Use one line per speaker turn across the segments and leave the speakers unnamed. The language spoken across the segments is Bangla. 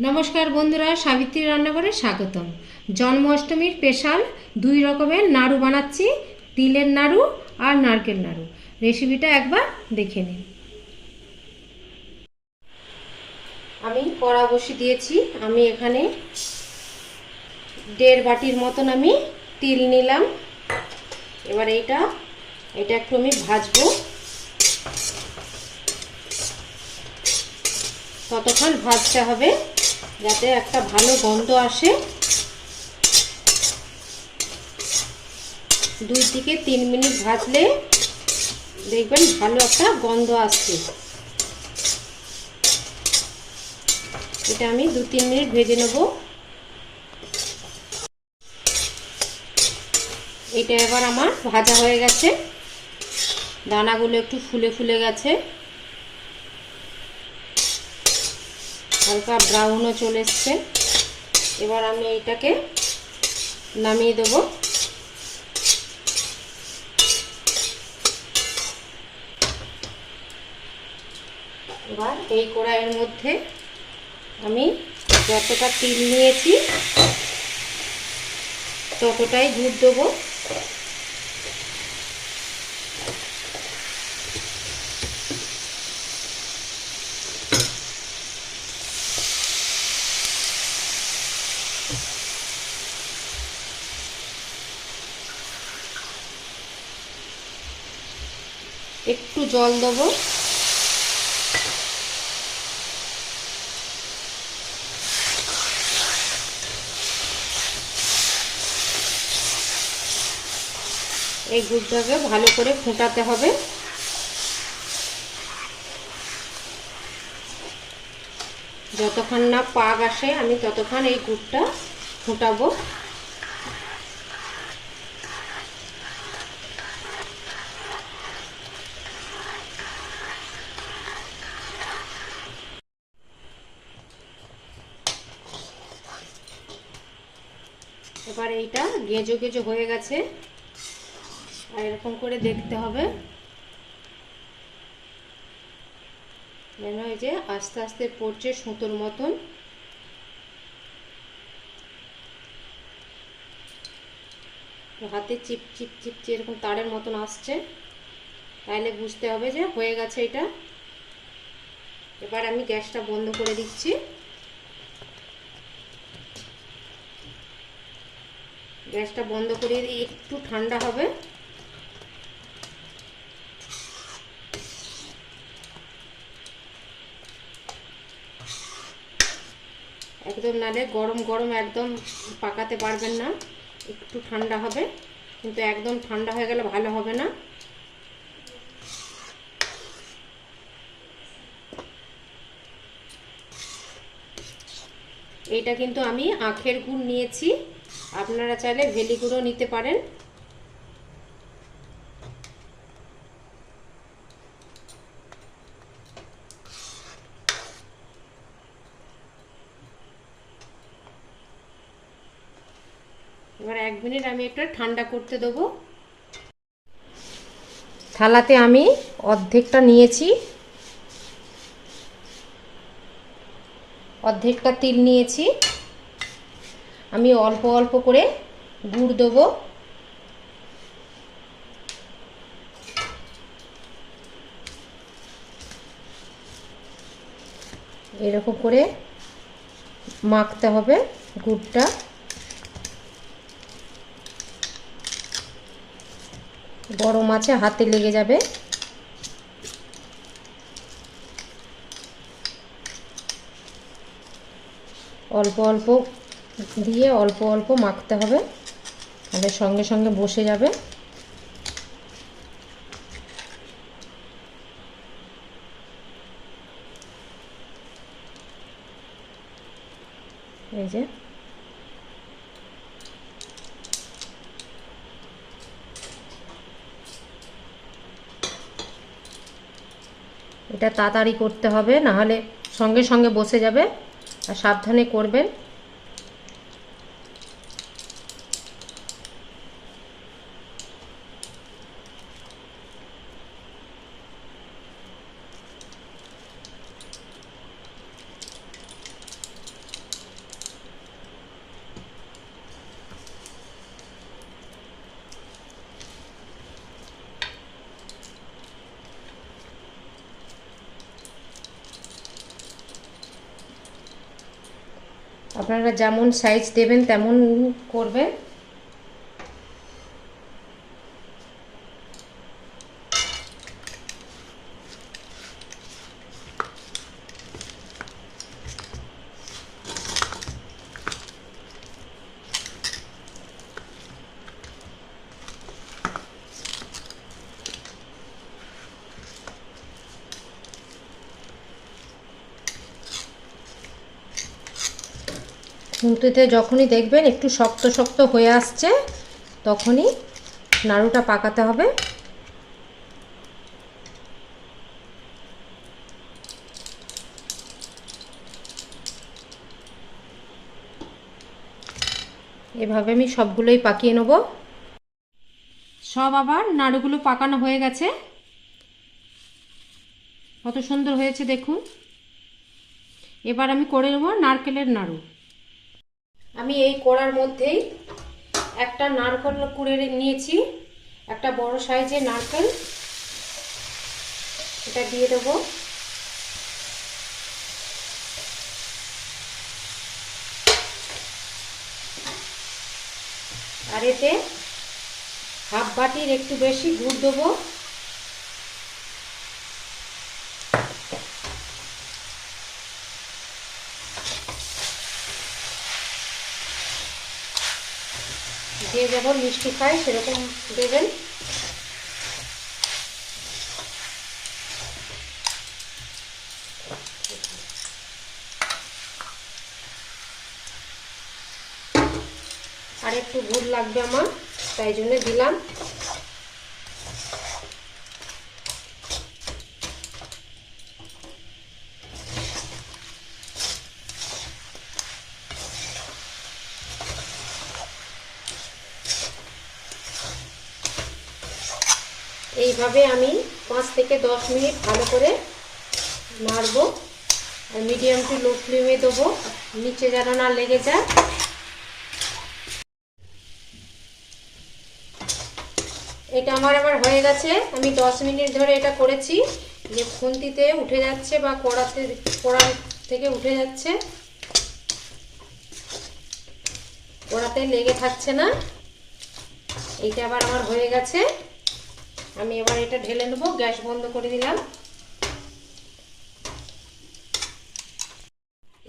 নমস্কার বন্ধুরা, সাবিত্রী রান্নাঘরে স্বাগতম। জন্মাষ্টমীর স্পেশাল দুই রকমের নাড়ু বানাচ্ছি, তিলের নাড়ু আর নারকেল নাড়ু। রেসিপিটা একবার দেখে নিন। আমি কড়া বসিয়ে দিয়েছি। আমি এখানে 1.5 বাটির মতন আমি তিল নিলাম। এবার এটা একটু আমি ভাজবো, ততক্ষণ ভাজতে হবে যাতে একটা ভালো গন্ধ আসে। 2 থেকে 3 মিনিট ভাজলে দেখবেন ভালো একটা গন্ধ আসছে। এটা আমি 2-3 মিনিট ভেজে নেব। এটা এবার আমার ভাজা হয়ে গেছে, দানাগুলো একটু ফুলে ফুলে গেছে, হালকা ব্রাউনও চলে এসছে। এবার আমি এইটাকে নামিয়ে দেব। এবার এই কড়াইয়ের মধ্যে আমি যতটা তিল নিয়েছি ততটাই গুড় দেবো। একটু জল দেবো। এই গুড়টাকে ভালো করে ফোটাতে হবে। যতক্ষণ না পাক আসে আমি ততক্ষণ এই গুড়টা ফোটাবো। এবার এইটা গেজো গেজো হয়ে গেছে, আর এরকম করে দেখতে হবে যেন এই যে আস্তে আস্তে পড়ছে সুতোর মতন। হাতে চিপ চিপ চিপ এরকম তারের মতন আসছে, তাইলে বুঝতে হবে যে হয়ে গেছে এটা। এবার আমি গ্যাসটা বন্ধ করে দিচ্ছি। গ্যাসটা বন্ধ করে দিয়ে একটু ঠান্ডা হবে। একদম নালে গরম গরম একদম পাকাতে পারবেন না, একটু ঠান্ডা হবে, কিন্তু একদম ঠান্ডা হয়ে গেলে ভালো হবে না। এইটা কিন্তু আমি আখের গুড় নিয়েছি, আপনারা চাইলে ভেলি গুড়ও নিতে পারেন। এবার 1 মিনিট আমি একটা ঠান্ডা করতে দেবো। থালাতে আমি অর্ধেকটা নিয়েছি, অর্ধেকটা তিল নিয়েছি। আমি অল্প অল্প করে গুড় দেবো। এরকম করে মাখতে হবে গুড়টা। গরম আছে, হাতে লেগে যাবে। অল্প অল্প দিয়ে অল্প অল্প মাখতে হবে, তাহলে সঙ্গে সঙ্গে বসে যাবে। এই যে এটা তাড়াতাড়ি করতে হবে, না হলে সঙ্গে সঙ্গে বসে যাবে, আর সাবধানে করবেন। আপনারা যেমন সাইজ দেবেন তেমন করবে। খুন্তিতে যখনই দেখবেন একটু শক্ত শক্ত হয়ে আসছে তখনই নাড়ুটা পাকাতে হবে। এভাবে আমি সবগুলোই পাকিয়ে নেব। সব আবার নাড়ুগুলো পাকানো হয়ে গেছে, কত সুন্দর হয়েছে দেখুন। এবার আমি করে নেব নারকেলের নাড়ু। আমি এই কড়ার মধ্যেই একটা নারকেল কুড়ে নিয়েছি, একটা বড় সাইজের নারকেল, এটা দিয়ে দেবো। আর এতে হাফ বাটির একটু বেশি গুড় দেবো। যে যেমন মিষ্টি খায় সেরকম দেবেন। আর একটু গুড় লাগবে আমার, তাই জন্য দিলাম। এইভাবে আমি 5 থেকে 10 মিনিট ভালো করে নাড়বো, আর মিডিয়াম টু লো ফ্লেমে দেবো, নিচে যেন না লেগে যায়। এটা আমার হয়ে গেছে। আমি 10 মিনিট ধরে এটা করেছি। যে খুন্তিতে উঠে যাচ্ছে বা কড়া থেকে উঠে যাচ্ছে, কড়াতে লেগে থাকছে না। এইটা আবার আমার হয়ে গেছে। আমি এবার এটা ঢেলে নেবো। গ্যাস বন্ধ করে দিলাম।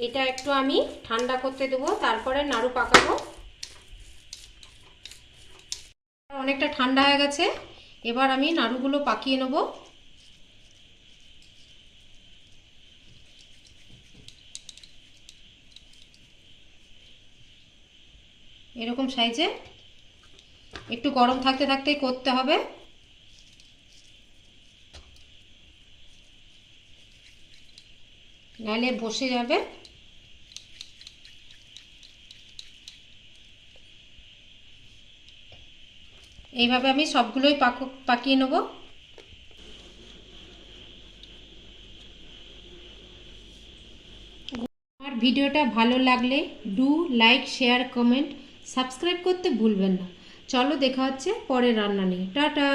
এটা একটু আমি ঠান্ডা করতে দেবো, তারপরে নাড়ু পাকাবো। অনেকটা ঠান্ডা হয়ে গেছে, এবার আমি নাড়ুগুলো পাকিয়ে নেব। এরকম সাইজে একটু গরম থাকতে থাকতেই করতে হবে, নাহলে বসে যাবে। এইভাবে আমি সবগুলোই পাকিয়ে নেব। আমার ভিডিওটা ভালো লাগলে লাইক, শেয়ার, কমেন্ট, সাবস্ক্রাইব করতে ভুলবেন না। চলো দেখা হচ্ছে পরের রান্না নিয়ে। টাটা।